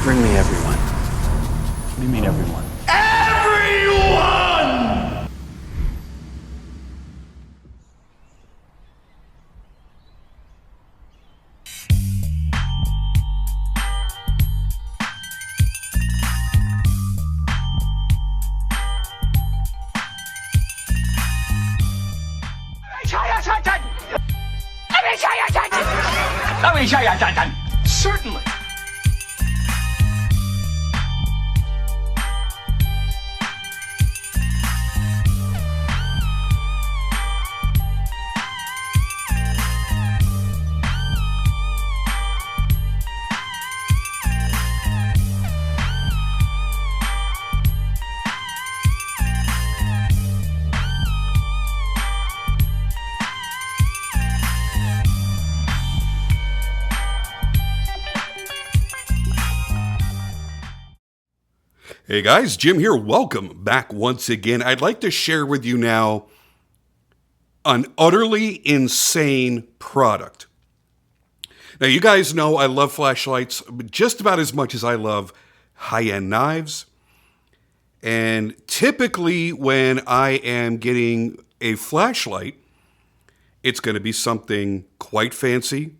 Bring me everyone. What do you mean everyone? Everyone! Certainly. Hey guys, Jim here. Welcome back once again. I'd like to share with you now an utterly insane product. Now, you guys know I love flashlights just about as much as I love high-end knives. And typically when I am getting a flashlight, it's going to be something quite fancy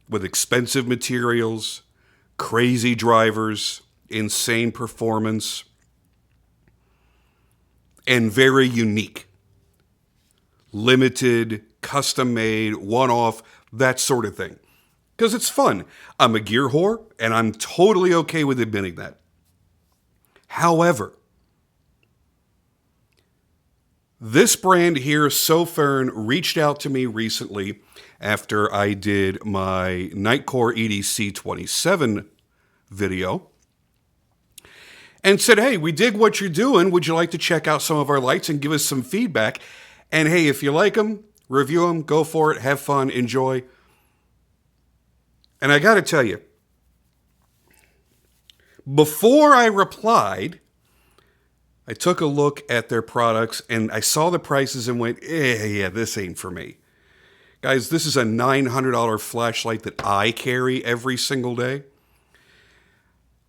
with expensive materials, crazy drivers, insane performance, and very unique. Limited, custom-made, one-off, that sort of thing. Because it's fun. I'm a gear whore, and I'm totally okay with admitting that. However, this brand here, Sofirn, reached out to me recently after I did my Nightcore EDC 27 video and said, hey, we dig what you're doing. Would you like to check out some of our lights and give us some feedback? And hey, if you like them, review them, go for it, have fun, enjoy. And I got to tell you, before I replied, I took a look at their products and I saw the prices and went, yeah, this ain't for me. Guys, this is a $900 flashlight that I carry every single day.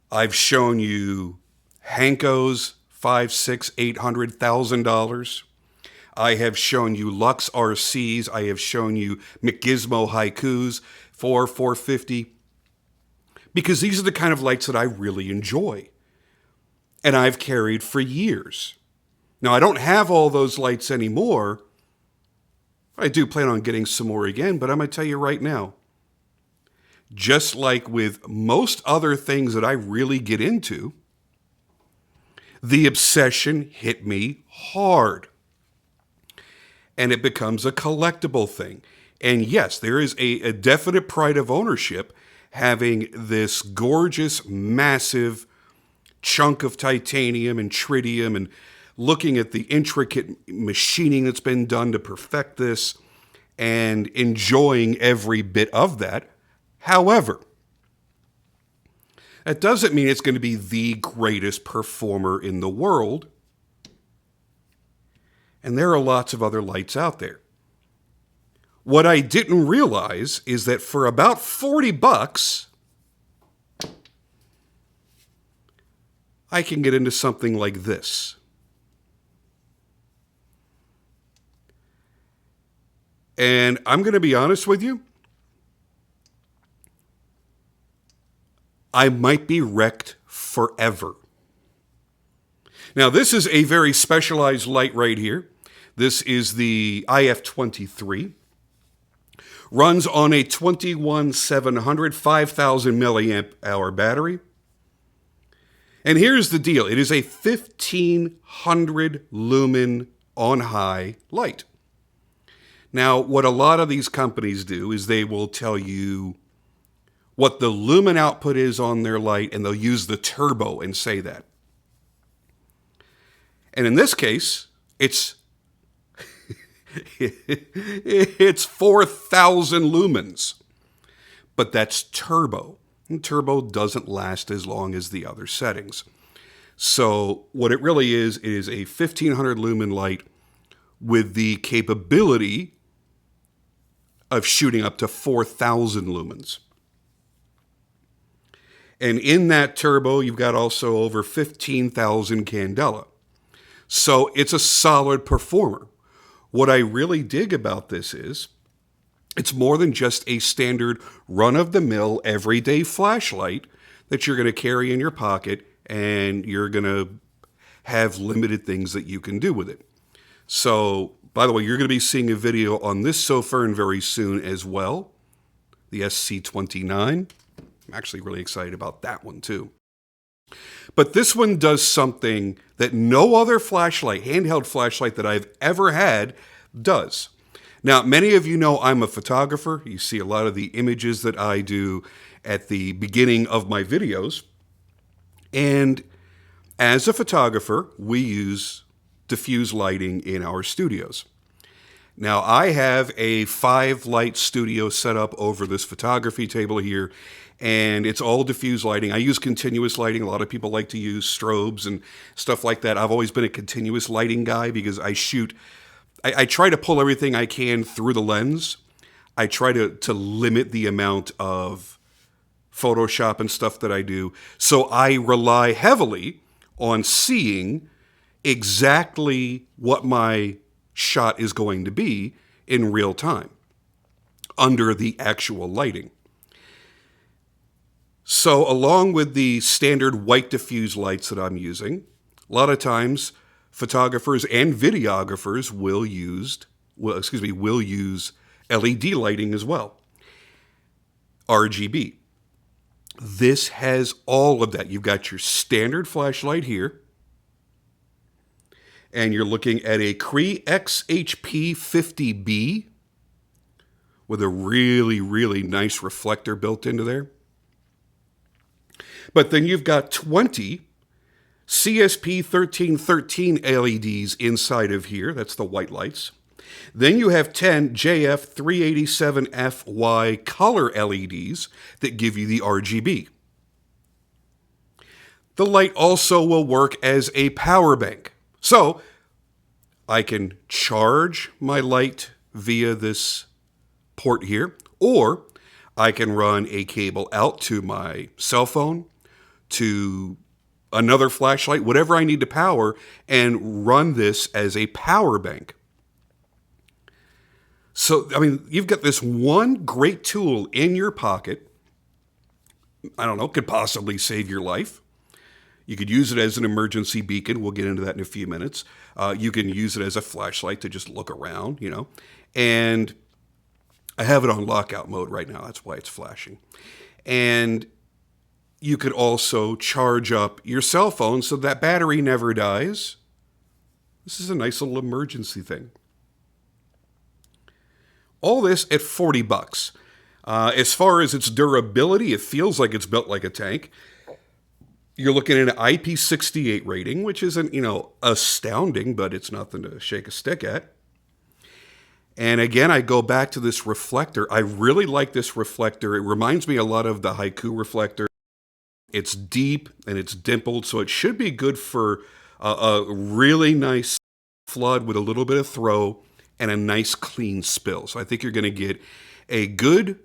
I've shown you Hanko's $500, $600, $800,000. I have shown you Lux RCs. I have shown you McGizmo Haikus for $450. Because these are the kind of lights that I really enjoy. And I've carried for years. Now, I don't have all those lights anymore. I do plan on getting some more again, but I'm going to tell you right now, just like with most other things that I really get into, the obsession hit me hard. And it becomes a collectible thing. And yes, there is a definite pride of ownership having this gorgeous, massive chunk of titanium and tritium and looking at the intricate machining that's been done to perfect this and enjoying every bit of that. However, that doesn't mean it's going to be the greatest performer in the world. And there are lots of other lights out there. What I didn't realize is that for about $40, I can get into something like this. And I'm going to be honest with you, I might be wrecked forever. Now, this is a very specialized light right here. This is the IF23. Runs on a 21700 5000 milliamp hour battery. And here's the deal. It is a 1500 lumen on high light. Now, what a lot of these companies do is they will tell you what the lumen output is on their light, and they'll use the turbo and say that. And in this case, it's it's 4,000 lumens. But that's turbo. And turbo doesn't last as long as the other settings. So what it really is a 1500 lumen light with the capability of shooting up to 4,000 lumens. And in that turbo, you've got also over 15,000 candela. So it's a solid performer. What I really dig about this is it's more than just a standard run-of-the-mill everyday flashlight that you're going to carry in your pocket and you're going to have limited things that you can do with it. So, by the way, you're going to be seeing a video on this Sofirn very soon as well, the SC29. I'm actually really excited about that one too. But this one does something that no other flashlight, handheld flashlight that I've ever had does. Now, many of you know I'm a photographer. You see a lot of the images that I do at the beginning of my videos. And as a photographer, we use diffuse lighting in our studios. Now, I have a 5-light studio set up over this photography table here, and it's all diffuse lighting. I use continuous lighting. A lot of people like to use strobes and stuff like that. I've always been a continuous lighting guy because I try to pull everything I can through the lens. I try to limit the amount of Photoshop and stuff that I do. So I rely heavily on seeing exactly what my shot is going to be in real time under the actual lighting. So along with the standard white diffuse lights that I'm using, a lot of times photographers and videographers will use LED lighting as well. RGB. This has all of that. You've got your standard flashlight here, and you're looking at a Cree XHP50B with a really, really nice reflector built into there. But then you've got 20 CSP1313 LEDs inside of here. That's the white lights. Then you have 10 JF387FY color LEDs that give you the RGB. The light also will work as a power bank. So I can charge my light via this port here, or I can run a cable out to my cell phone, to another flashlight, whatever I need to power, and run this as a power bank. So, I mean, you've got this one great tool in your pocket. I don't know, could possibly save your life. You could use it as an emergency beacon. We'll get into that in a few minutes. You can use it as a flashlight to just look around, you know. And I have it on lockout mode right now. That's why it's flashing. And you could also charge up your cell phone so that battery never dies. This is a nice little emergency thing. All this at $40. As far as its durability, it feels like it's built like a tank. You're looking at an IP68 rating, which isn't, you know, astounding, but it's nothing to shake a stick at. And again, I go back to this reflector. I really like this reflector. It reminds me a lot of the Haiku reflector. It's deep and it's dimpled, so it should be good for a really nice flood with a little bit of throw and a nice clean spill. So I think you're going to get a good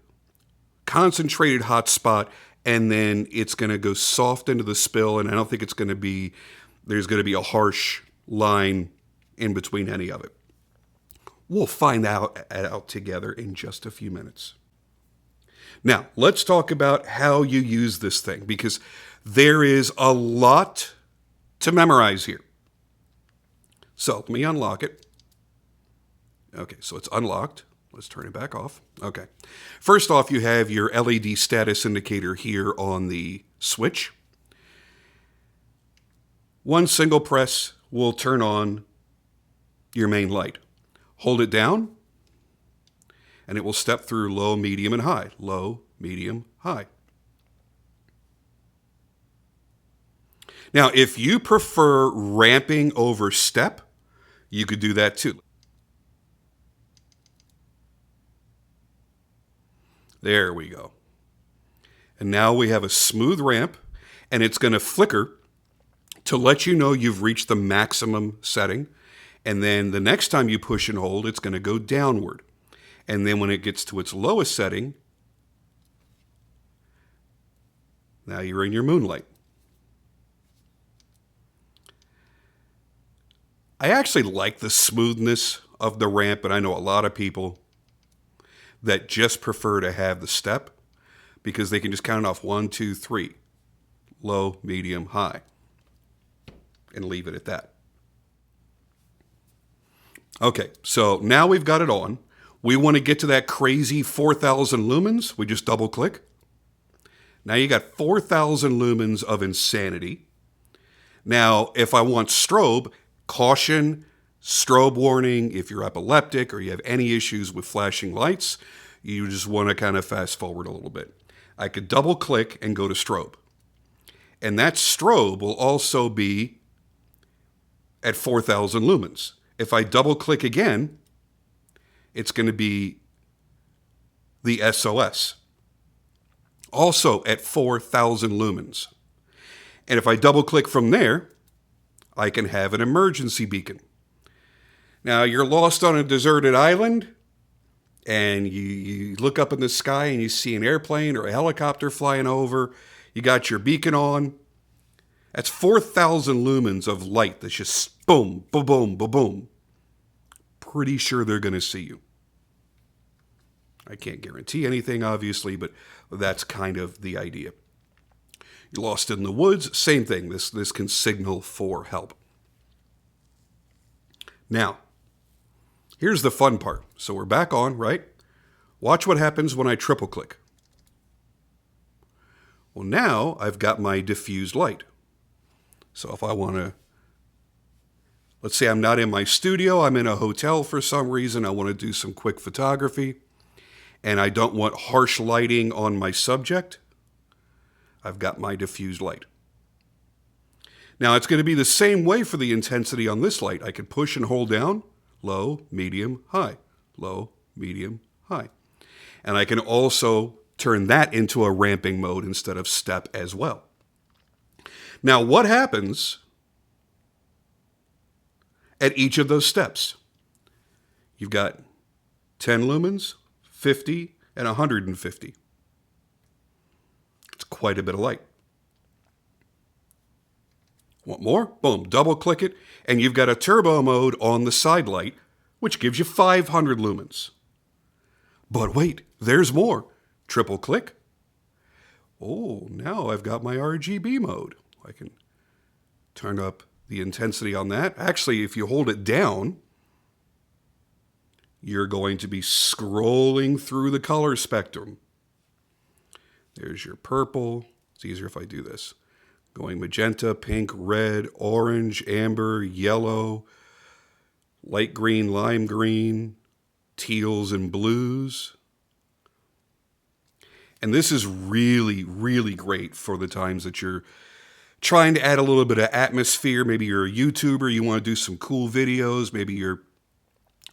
concentrated hot spot, and then it's going to go soft into the spill, and I don't think there's going to be a harsh line in between any of it. We'll find out together in just a few minutes. Now, let's talk about how you use this thing, because there is a lot to memorize here. So let me unlock it. Okay, so it's unlocked. Let's turn it back off. Okay. First off, you have your LED status indicator here on the switch. One single press will turn on your main light. Hold it down, and it will step through low, medium, and high. Low, medium, high. Now, if you prefer ramping over step, you could do that too. There we go. And now we have a smooth ramp, and it's going to flicker to let you know you've reached the maximum setting. And then the next time you push and hold, it's going to go downward. And then when it gets to its lowest setting, Now you're in your moonlight. I actually like the smoothness of the ramp, but I know a lot of people that just prefer to have the step because they can just count it off 1, 2, 3, low, medium, high, and leave it at that. Okay, so now we've got it on. We want to get to that crazy 4,000 lumens. We just double click. Now you got 4,000 lumens of insanity. Now, if I want strobe, caution, strobe warning, if you're epileptic or you have any issues with flashing lights, you just want to kind of fast forward a little bit. I could double click and go to strobe. And that strobe will also be at 4,000 lumens. If I double click again, it's going to be the SOS. Also at 4,000 lumens. And if I double click from there, I can have an emergency beacon. Now you're lost on a deserted island and you look up in the sky and you see an airplane or a helicopter flying over. You got your beacon on. That's 4,000 lumens of light that's just boom, boom, boom, boom, boom. Pretty sure they're going to see you. I can't guarantee anything, obviously, but that's kind of the idea. You're lost in the woods, same thing. This can signal for help. Now, here's the fun part. So we're back on, right? Watch what happens when I triple click. Well, now I've got my diffused light. So if I want to, let's say I'm not in my studio, I'm in a hotel for some reason, I want to do some quick photography, and I don't want harsh lighting on my subject, I've got my diffused light. Now it's going to be the same way for the intensity on this light. I can push and hold down, low, medium, high, low, medium, high. And I can also turn that into a ramping mode instead of step as well. Now what happens at each of those steps? You've got 10 lumens, 50, and 150. It's quite a bit of light. Want more? Boom, double click it, and you've got a turbo mode on the side light, which gives you 500 lumens. But wait, there's more. Triple click. Oh, now I've got my RGB mode. I can turn up the intensity on that. Actually, if you hold it down, you're going to be scrolling through the color spectrum. There's your purple. It's easier if I do this. Going magenta, pink, red, orange, amber, yellow, light green, lime green, teals and blues. And this is really, really great for the times that you're trying to add a little bit of atmosphere. Maybe you're a YouTuber, you want to do some cool videos. Maybe you're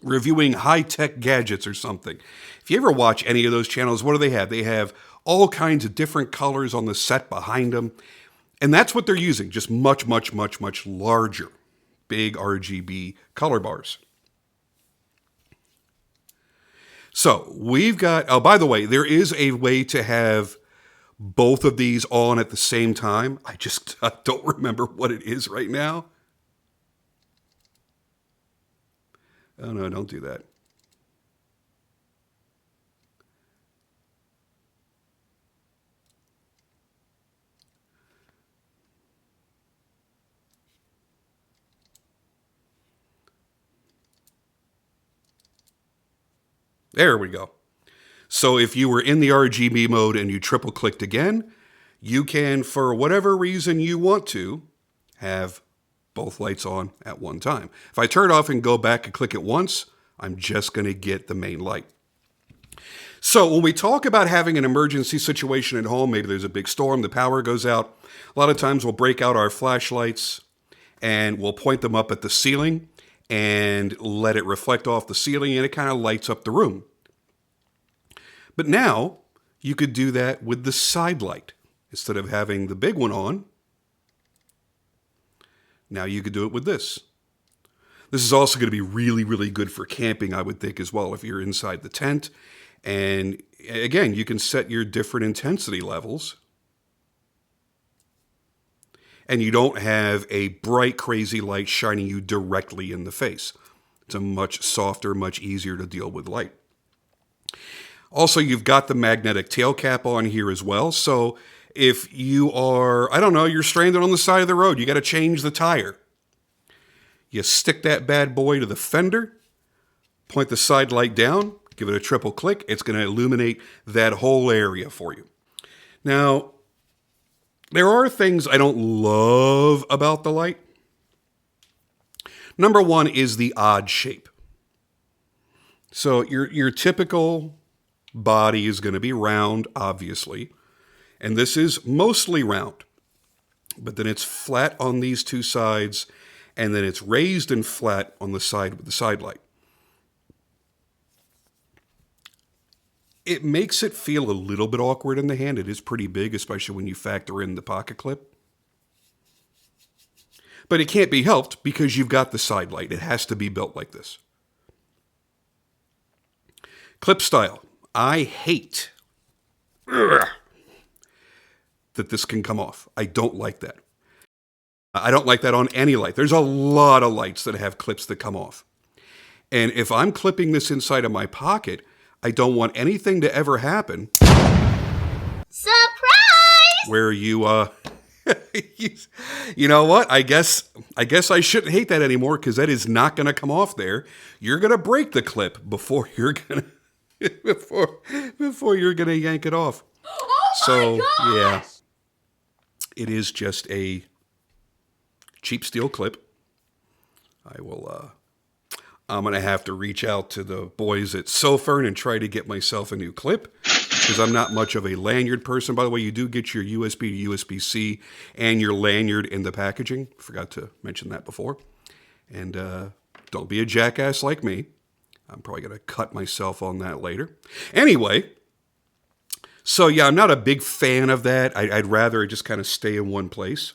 reviewing high-tech gadgets or something. If you ever watch any of those channels, what do they have? They have all kinds of different colors on the set behind them. And that's what they're using, just much, much, much, much larger, big RGB color bars. So we've got, oh, by the way, there is a way to have both of these on at the same time. I don't remember what it is right now. Oh, no, don't do that. There we go. So if you were in the RGB mode and you triple clicked again, you can, for whatever reason you want to, have both lights on at one time. If I turn it off and go back and click it once, I'm just going to get the main light. So when we talk about having an emergency situation at home, maybe there's a big storm, the power goes out, a lot of times we'll break out our flashlights and we'll point them up at the ceiling and let it reflect off the ceiling, and it kind of lights up the room. But now you could do that with the side light. Instead of having the big one on, now you could do it with this. This is also going to be really, really good for camping, I would think, as well, if you're inside the tent. And again, you can set your different intensity levels and you don't have a bright, crazy light shining you directly in the face. It's a much softer, much easier to deal with light. Also, you've got the magnetic tail cap on here as well. So if you are, I don't know, you're stranded on the side of the road, you got to change the tire. You stick that bad boy to the fender, point the side light down, give it a triple click. It's going to illuminate that whole area for you. Now, there are things I don't love about the light. Number one is the odd shape. So your typical body is going to be round, obviously. And this is mostly round. But then it's flat on these two sides, and then it's raised and flat on the side with the side light. It makes it feel a little bit awkward in the hand. It is pretty big, especially when you factor in the pocket clip. But it can't be helped because you've got the side light. It has to be built like this. Clip style. I hate that this can come off. I don't like that. I don't like that on any light. There's a lot of lights that have clips that come off. And if I'm clipping this inside of my pocket, I don't want anything to ever happen. Surprise! Where you know what? I guess I shouldn't hate that anymore because that is not going to come off there. You're going to break the clip before you're going to before you're going to yank it off. Oh my gosh! Yeah. It is just a cheap steel clip. I'm going to have to reach out to the boys at Sofirn and try to get myself a new clip because I'm not much of a lanyard person. By the way, you do get your USB to USB-C and your lanyard in the packaging. Forgot to mention that before. And don't be a jackass like me. I'm probably going to cut myself on that later. Anyway, so yeah, I'm not a big fan of that. I'd rather just kind of stay in one place.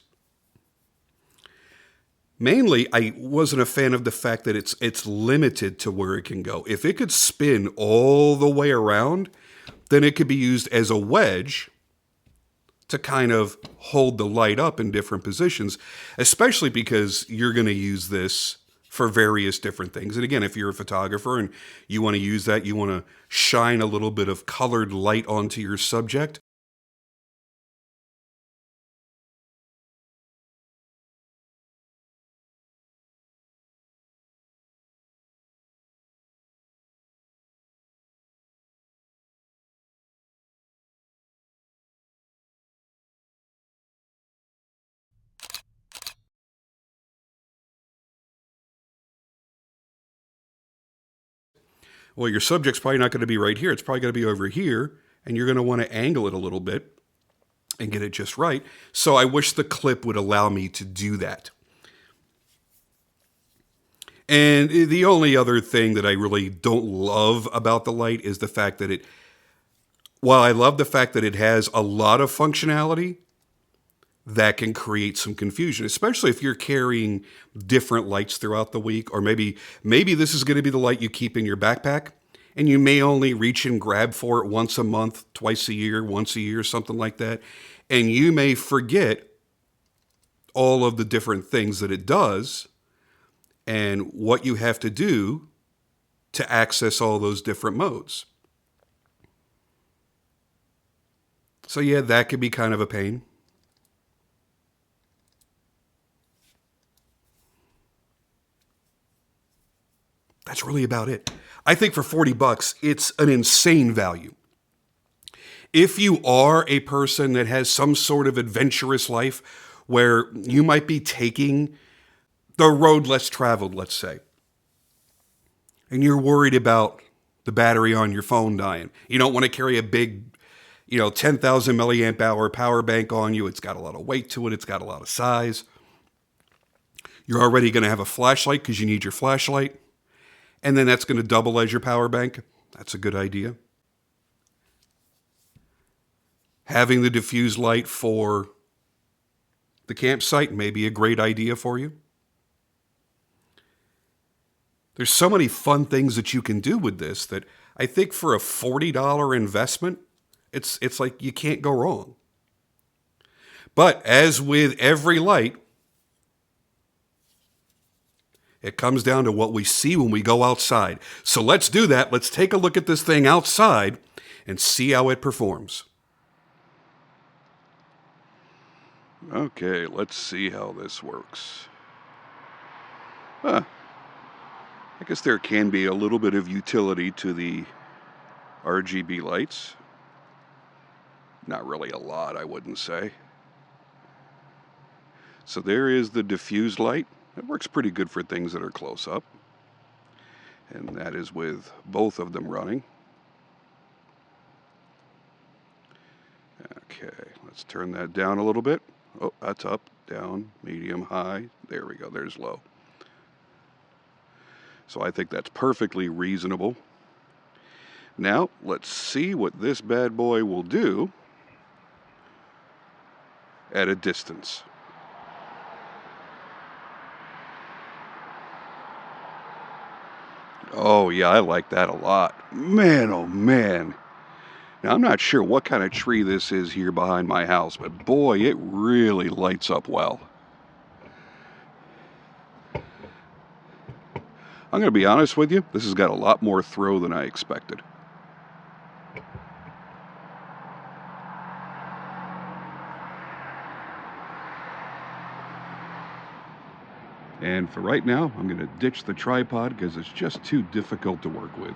Mainly, I wasn't a fan of the fact that it's limited to where it can go. If it could spin all the way around, then it could be used as a wedge to kind of hold the light up in different positions, especially because you're going to use this for various different things. And again, if you're a photographer and you want to use that, you want to shine a little bit of colored light onto your subject. Well, your subject's probably not going to be right here. It's probably going to be over here, and you're going to want to angle it a little bit and get it just right. So I wish the clip would allow me to do that. And the only other thing that I really don't love about the light is the fact that while I love the fact that it has a lot of functionality, that can create some confusion, especially if you're carrying different lights throughout the week, or maybe this is going to be the light you keep in your backpack, and you may only reach and grab for it once a month, twice a year, once a year, something like that, and you may forget all of the different things that it does and what you have to do to access all those different modes. So yeah, that could be kind of a pain. That's really about it. I think for $40, it's an insane value. If you are a person that has some sort of adventurous life where you might be taking the road less traveled, let's say, and you're worried about the battery on your phone dying, you don't want to carry a big, 10,000 milliamp hour power bank on you. It's got a lot of weight to it. It's got a lot of size. You're already going to have a flashlight because you need your flashlight. And then that's going to double as your power bank. That's a good idea. Having the diffuse light for the campsite may be a great idea for you. There's so many fun things that you can do with this that I think for a $40 investment, it's like you can't go wrong. But as with every light, it comes down to what we see when we go outside. So let's do that. Let's take a look at this thing outside and see how it performs. Okay, let's see how this works. I guess there can be a little bit of utility to the RGB lights. Not really a lot, I wouldn't say. So there is the diffused light. It works pretty good for things that are close up. And that is with both of them running. Okay, let's turn that down a little bit. Oh, that's up, down, medium, high. There we go, there's low. So I think that's perfectly reasonable. Now, let's see what this bad boy will do at a distance. Oh yeah, I like that a lot. Man, oh man. Now, I'm not sure what kind of tree this is here behind my house, but boy, it really lights up well. I'm going to be honest with you, this has got a lot more throw than I expected. And for right now, I'm going to ditch the tripod because it's just too difficult to work with.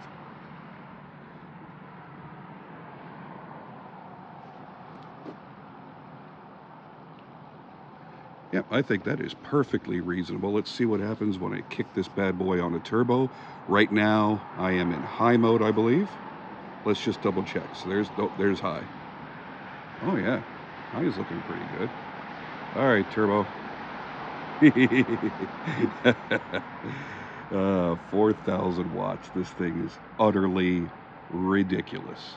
Yep, I think that is perfectly reasonable. Let's see what happens when I kick this bad boy on a turbo. Right now, I am in high mode, I believe. Let's just double check. So there's high. Oh yeah, high is looking pretty good. All right, turbo. 4,000 watts. This thing is utterly ridiculous.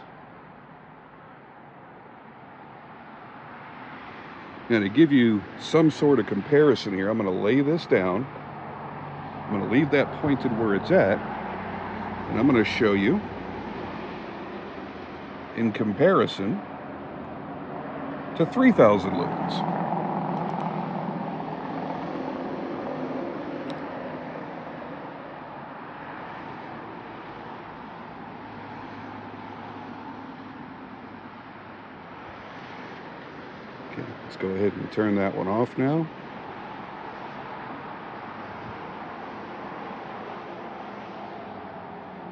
Now, to give you some sort of comparison here, I'm going to lay this down. I'm going to leave that pointed where it's at, and I'm going to show you in comparison to 3,000 lumens. Okay, let's go ahead and turn that one off now.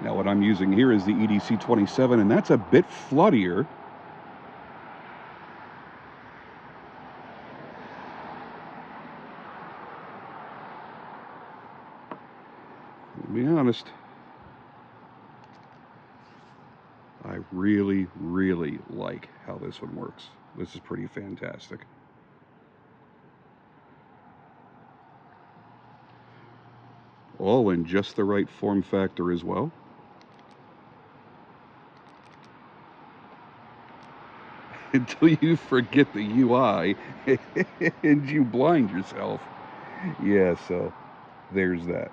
Now what I'm using here is the EDC27, and that's a bit floodier. To be honest, I really, really like how this one works. This is pretty fantastic. All in just the right form factor as well. Until you forget the UI and you blind yourself. Yeah, so there's that.